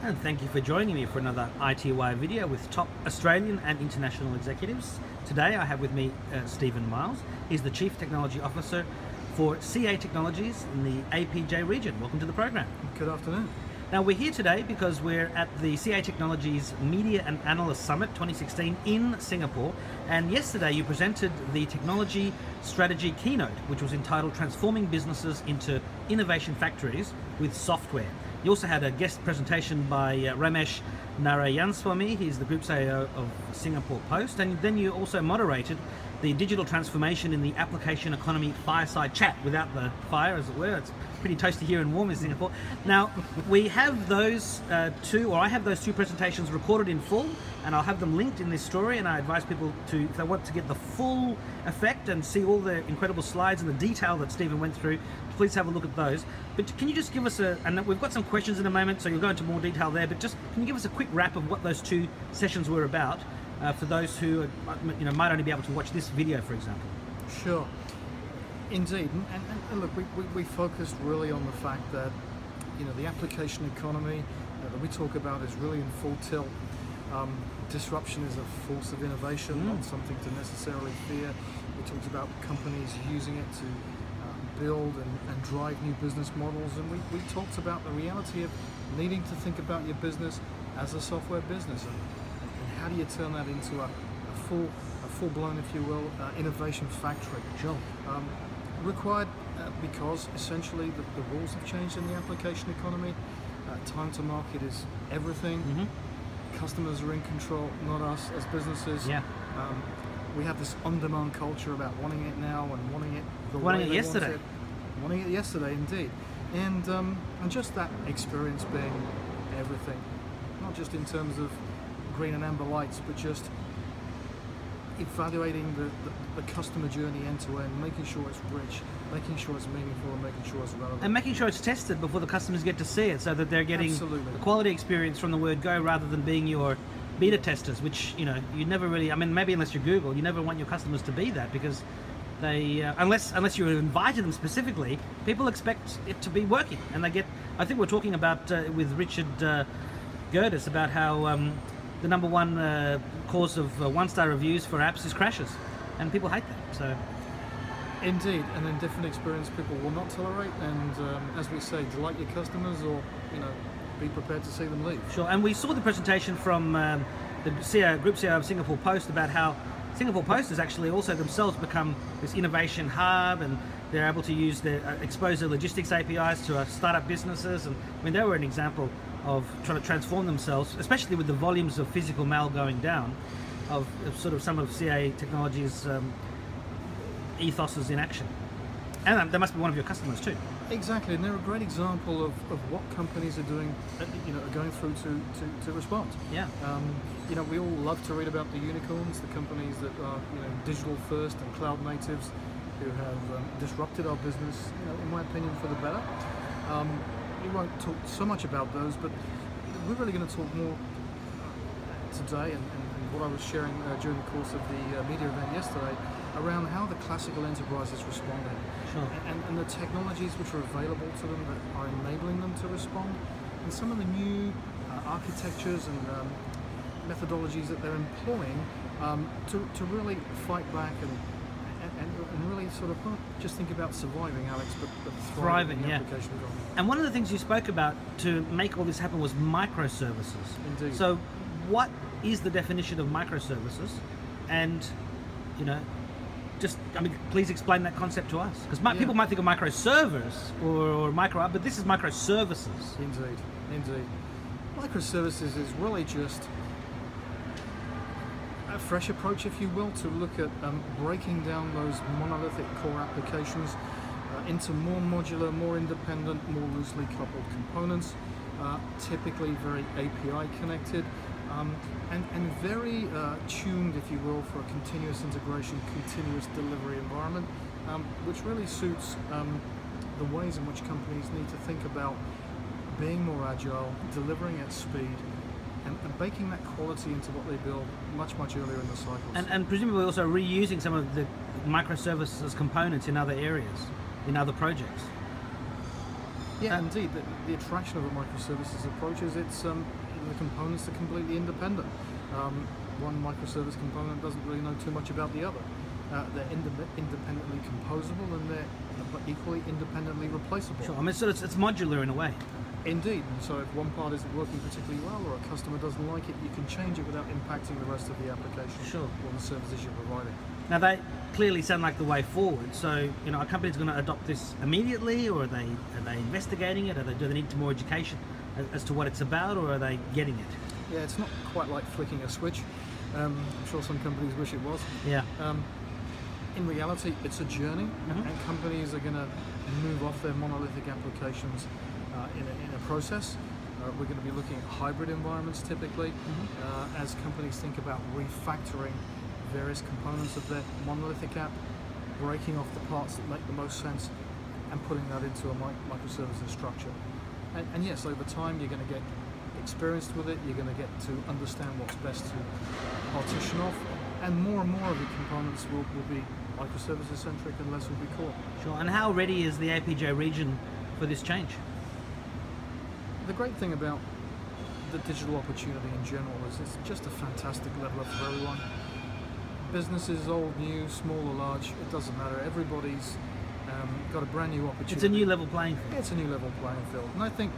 And thank you for joining me for another ITY video with top Australian and international executives. Today I have with me Stephen Miles. He's the Chief Technology Officer for CA Technologies in the APJ region. Welcome to the program. Good afternoon. Now we're here today because we're at the CA Technologies Media and Analyst Summit 2016 in Singapore, and yesterday you presented the Technology Strategy Keynote, which was entitled Transforming Businesses into Innovation Factories with Software. You also had a guest presentation by Ramesh Narayanswamy. He's the Group CEO of Singapore Post, and then you also moderated the Digital Transformation in the Application Economy Fireside Chat, without the fire, as it were. It's pretty toasty here and warm in Singapore. Now, we have those I have those two presentations recorded in full, and I'll have them linked in this story, and I advise people to, if they want to get the full effect and see all the incredible slides and the detail that Stephen went through, please have a look at those. But can you just give us and we've got some questions in a moment, so you'll go into more detail there, but just can you give us a quick wrap of what those two sessions were about for those who might only be able to watch this video, for example? Sure. Indeed, and look, we focused really on the fact that the application economy that we talk about is really in full tilt. Disruption is a force of innovation, not something to necessarily fear. We talked about companies using it to build and drive new business models, and we talked about the reality of needing to think about your business as a software business, and how do you turn that into a full-blown, if you will, innovation factory. Sure. Required because essentially the rules have changed in the application economy. Time to market is everything. Customers are in control, not us as businesses. Yeah. We have this on-demand culture about wanting it now and wanting it the way they yesterday. want it. Wanting it yesterday, indeed. And just that experience being everything, not just in terms of green and amber lights, but just evaluating the customer journey end to end, making sure it's rich, making sure it's meaningful, and making sure it's relevant. And making sure it's tested before the customers get to see it, so that they're getting Absolutely. the quality experience from the word go, rather than being your beta testers, which you never really, maybe unless you're Google, you never want your customers to be that, because they unless you invited them specifically, people expect it to be working, and they get. I think we're talking about with Richard Gerdes about how the number one cause of one-star reviews for apps is crashes, and people hate that. So, indeed, and then different experience people will not tolerate, and as we say, delight your customers, or be prepared to see them leave. Sure, and we saw the presentation from the Group CEO of Singapore Post about how Singapore Post has actually also themselves become this innovation hub, and they're able to expose their logistics APIs to startup businesses, and they were an example of trying to transform themselves, especially with the volumes of physical mail going down, of sort of some of CA Technologies' ethoses in action. And they must be one of your customers too. Exactly, and they're a great example of what companies are doing, are going through to respond. Yeah. We all love to read about the unicorns, the companies that are digital first and cloud natives, who have disrupted our business, in my opinion, for the better. We won't talk so much about those, but we're really going to talk more today, and what I was sharing during the course of the media event yesterday, around how the classical enterprise is responding. Sure. And the technologies which are available to them that are enabling them to respond, and some of the new architectures and methodologies that they're employing to really fight back and really sort of not just think about surviving, Alex, but thriving in the application economy. And one of the things you spoke about to make all this happen was microservices. Indeed. So what is the definition of microservices? And please explain that concept to us, because people might think of microservers or micro, but this is microservices. Indeed. Microservices is really just a fresh approach, if you will, to look at breaking down those monolithic core applications into more modular, more independent, more loosely coupled components, typically very API connected, and very tuned, if you will, for a continuous integration, continuous delivery environment, which really suits the ways in which companies need to think about being more agile, delivering at speed, and baking that quality into what they build much earlier in the cycles. And presumably also reusing some of the microservices components in other areas, in other projects. Yeah, indeed. The attraction of a microservices approach is it's the components are completely independent. One microservice component doesn't really know too much about the other. They're independently composable and they're equally independently replaceable. Sure. I mean, so it's modular in a way. Indeed. So if one part isn't working particularly well or a customer doesn't like it, you can change it without impacting the rest of the application Sure. or the services you're providing. Now they clearly sound like the way forward. So a company's going to adopt this immediately, or are they investigating it? Do they need more education as to what it's about, or are they getting it? Yeah, it's not quite like flicking a switch. I'm sure some companies wish it was. Yeah. In reality, it's a journey, and companies are going to move off their monolithic applications in a process. We're going to be looking at hybrid environments typically, as companies think about refactoring various components of their monolithic app, breaking off the parts that make the most sense, and putting that into a microservices structure. And yes, over time you're going to get experienced with it, you're going to get to understand what's best to partition off, and more of the components will be microservices centric and less will be core. Sure. And how ready is the APJ region for this change? The great thing about the digital opportunity in general is it's just a fantastic leveler for everyone. Businesses, old, new, small or large, it doesn't matter. Everybody's got a brand new opportunity. It's a new level playing field. It's a new level playing field. And I think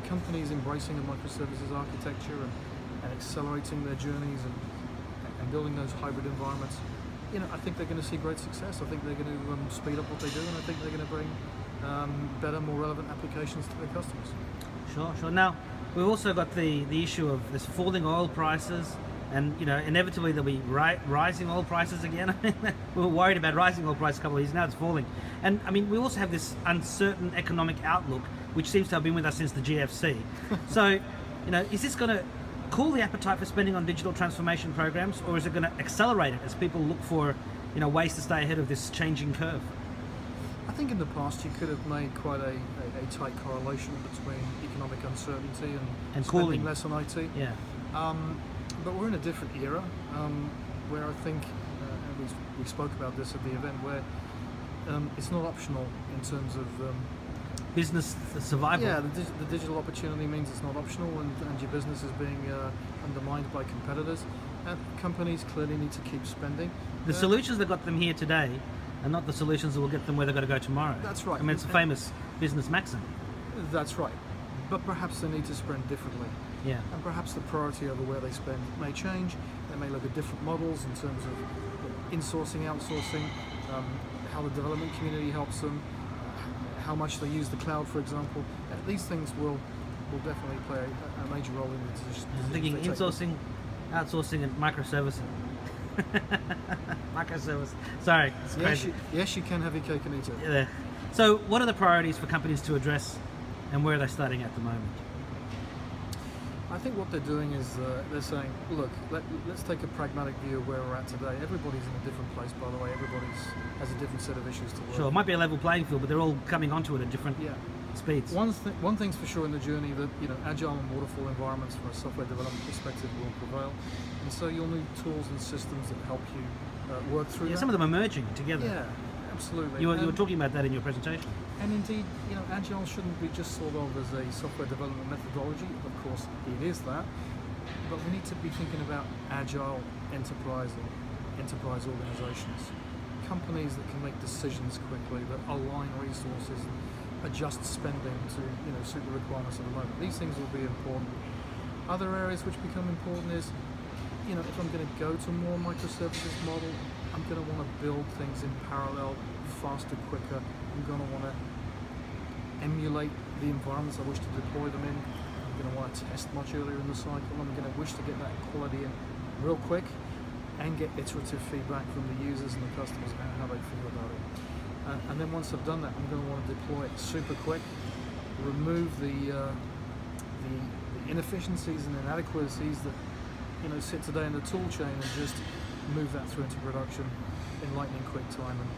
companies embracing a microservices architecture and accelerating their journeys and building those hybrid environments, I think they're going to see great success. I think they're going to speed up what they do, and I think they're going to bring better, more relevant applications to their customers. Sure. Now, we've also got the issue of this falling oil prices, and inevitably there'll be rising oil prices again. We were worried about rising oil prices a couple of years, now it's falling. And I mean, we also have this uncertain economic outlook, which seems to have been with us since the GFC. So, is this going to cool the appetite for spending on digital transformation programs, or is it going to accelerate it as people look for ways to stay ahead of this changing curve? I think in the past you could have made quite a tight correlation between economic uncertainty and spending cooling less on IT. Yeah. But we're in a different era where I think, and we spoke about this at the event, where it's not optional in terms of business survival. Yeah, the digital opportunity means it's not optional, and your business is being undermined by competitors. And companies clearly need to keep spending. The solutions that got them here today are not the solutions that will get them where they're going to go tomorrow. That's right. I mean, it's a famous business maxim. That's right. But perhaps they need to spend differently. Yeah. And perhaps the priority over where they spend may change. They may look at different models in terms of insourcing, outsourcing, how the development community helps them, how much they use the cloud, for example. These things will definitely play a major role in the decision. I'm thinking insourcing, outsourcing, and microservicing. Microservice. Sorry. It's crazy. Yes, you can have your cake and eat it. Yeah. So, what are the priorities for companies to address, and where are they starting at the moment? I think what they're doing is they're saying, look, let's take a pragmatic view of where we're at today. Everybody's in a different place, by the way. Everybody has a different set of issues to work. Sure, it might be a level playing field, but they're all coming onto it at different speeds. One thing's for sure in the journey that agile and waterfall environments from a software development perspective will prevail, and so you'll need tools and systems that help you work through that. Some of them are merging together. Yeah, absolutely. You were talking about that in your presentation. And indeed, agile shouldn't be just thought of as a software development methodology. Of course, it is that, but we need to be thinking about agile enterprise organizations, companies that can make decisions quickly, that align resources, adjust spending to suit the requirements of the moment. These things will be important. Other areas which become important is, if I'm going to go to a more microservices model, I'm going to want to build things in parallel, faster, quicker. I'm going to want to emulate the environments I wish to deploy them in. I'm going to want to test much earlier in the cycle. I'm going to wish to get that quality in real quick and get iterative feedback from the users and the customers about how they feel about it. And then once I've done that, I'm going to want to deploy it super quick, remove the inefficiencies and inadequacies that sit today in the tool chain, and just move that through into production in lightning quick time. And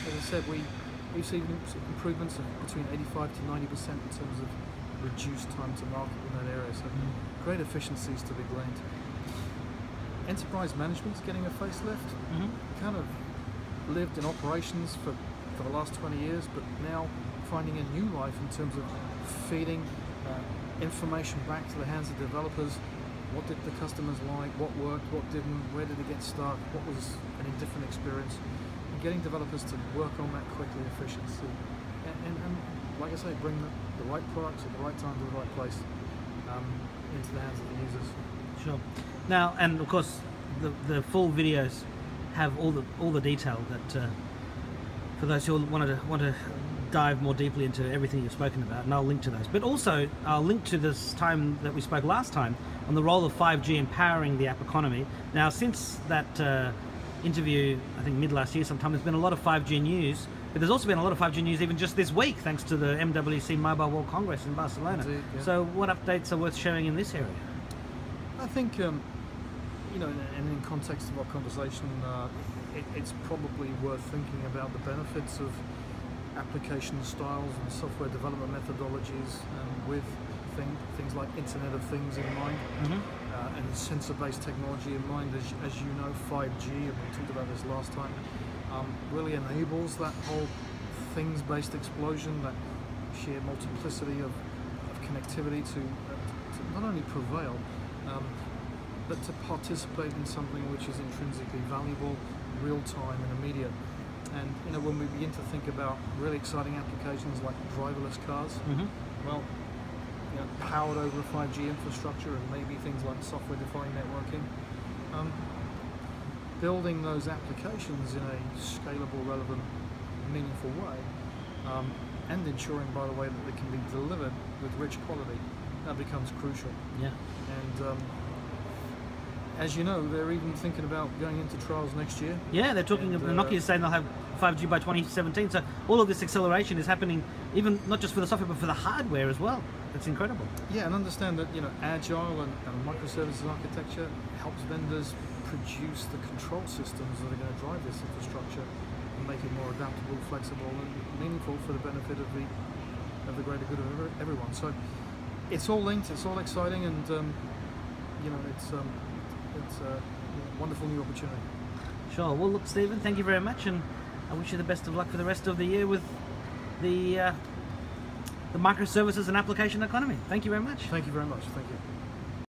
as I said, we've seen improvements of between 85 to 90% in terms of reduced time to market in that area. So great efficiencies to be gleaned. Enterprise management's getting a facelift. Kind of lived in operations for the last 20 years, but now finding a new life in terms of feeding information back to the hands of developers. What did the customers like? What worked? What didn't? Where did it get stuck? What was an indifferent experience? And getting developers to work on that quickly, efficiently, and like I say, bring the right products at the right time to the right place into the hands of the users. Sure. Now, and of course, the full videos have all the detail that for those who want to dive more deeply into everything you've spoken about, and I'll link to those. But also, I'll link to this time that we spoke last time on the role of 5G empowering the app economy. Now, since that interview, I think mid last year sometime, there's been a lot of 5G news, but there's also been a lot of 5G news even just this week, thanks to the MWC Mobile World Congress in Barcelona. Indeed, yeah. So what updates are worth sharing in this area? I think, you know, and in context of our conversation, it's probably worth thinking about the benefits of application styles and software development methodologies with things like Internet of Things in mind, and sensor-based technology in mind. As you know, 5G, and we talked about this last time, really enables that whole things-based explosion, that sheer multiplicity of connectivity to not only prevail, but to participate in something which is intrinsically valuable, real-time and immediate. And you know, when we begin to think about really exciting applications like driverless cars, well, you know, powered over 5G infrastructure and maybe things like software-defined networking, building those applications in a scalable, relevant, meaningful way, and ensuring, by the way, that they can be delivered with rich quality, that becomes crucial. Yeah. And as you know, they're even thinking about going into trials next year. Yeah, they're talking. Nokia's saying they'll have 5G by 2017. So all of this acceleration is happening, even not just for the software, but for the hardware as well. It's incredible. Yeah, and understand that, you know, agile and microservices architecture helps vendors produce the control systems that are going to drive this infrastructure and make it more adaptable, flexible, and meaningful for the benefit of the greater good of everyone. So it's all linked. It's all exciting, and you know, it's a wonderful new opportunity. Sure. Well, look, Stephen, thank you very much, and I wish you the best of luck for the rest of the year with the microservices and application economy. Thank you very much. Thank you very much. Thank you.